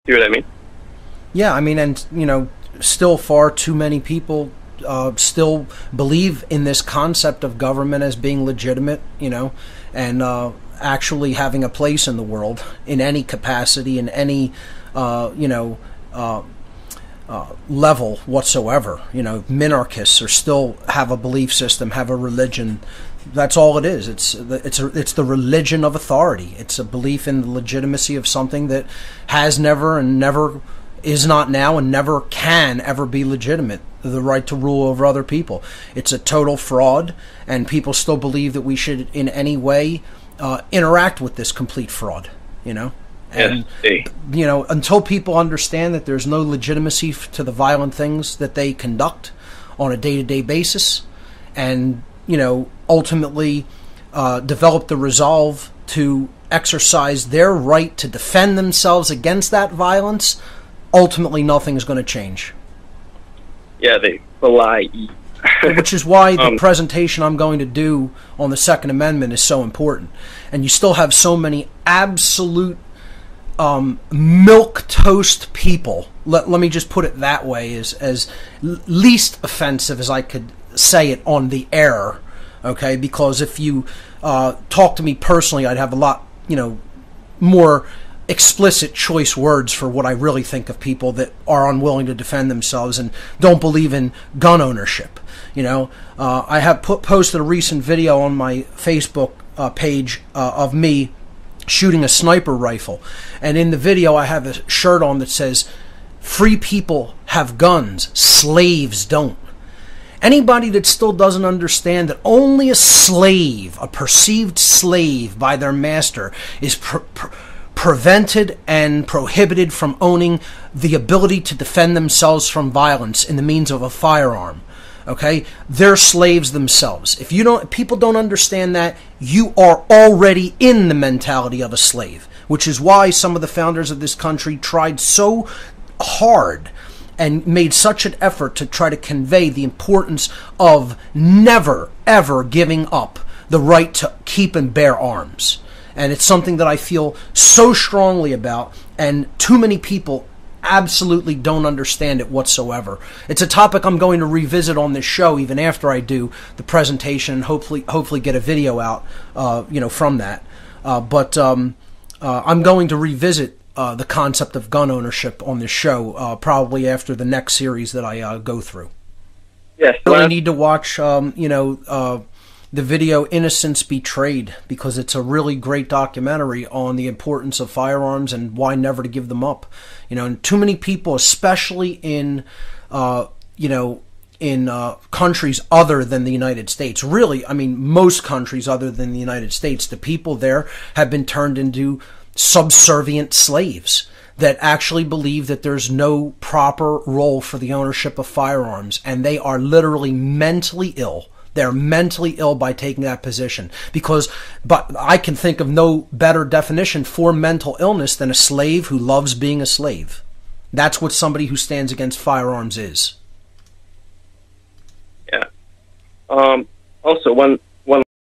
See what I mean? Yeah, I mean, and, you know, still far too many people still believe in this concept of government as being legitimate, you know, and actually having a place in the world in any capacity, in any, you know, level whatsoever. You know, minarchists are still have a belief system, have a religion. That's all it is. It's the religion of authority. It's a belief in the legitimacy of something that has never and never is not now and never can ever be legitimate. The right to rule over other people. It's a total fraud, and people still believe that we should in any way interact with this complete fraud. You know. And, you know, until people understand that there's no legitimacy to the violent things that they conduct on a day-to-day basis, and, you know, ultimately develop the resolve to exercise their right to defend themselves against that violence, ultimately nothing is going to change. Yeah, they rely. Which is why the presentation I'm going to do on the Second Amendment is so important. And you still have so many absolute milquetoast people. Let me just put it that way, as least offensive as I could say it on the air. Okay, because if you talk to me personally, I'd have a lot, you know, more explicit choice words for what I really think of people that are unwilling to defend themselves and don't believe in gun ownership. You know, I have posted a recent video on my Facebook page of me shooting a sniper rifle, and in the video I have a shirt on that says, "Free people have guns, slaves don't." Anybody that still doesn't understand that only a slave, a perceived slave by their master, is prevented and prohibited from owning the ability to defend themselves from violence in the means of a firearm. Okay, they're slaves themselves. If people don't understand that, you are already in the mentality of a slave, which is why some of the founders of this country tried so hard and made such an effort to try to convey the importance of never, ever giving up the right to keep and bear arms. And it's something that I feel so strongly about, and too many people absolutely don't understand it whatsoever. It's a topic I'm going to revisit on this show even after I do the presentation, and hopefully get a video out, you know, from that. But I'm going to revisit the concept of gun ownership on this show probably after the next series that I go through. Yes, you really need to watch, you know, the video Innocence Betrayed, because it's a really great documentary on the importance of firearms and why never to give them up. You know, and too many people, especially in, you know, in countries other than the United States, really, I mean, most countries other than the United States, the people there have been turned into subservient slaves that actually believe that there's no proper role for the ownership of firearms, and they are literally mentally ill. They're mentally ill by taking that position, but I can think of no better definition for mental illness than a slave who loves being a slave. That's what somebody who stands against firearms is. Yeah. Also, one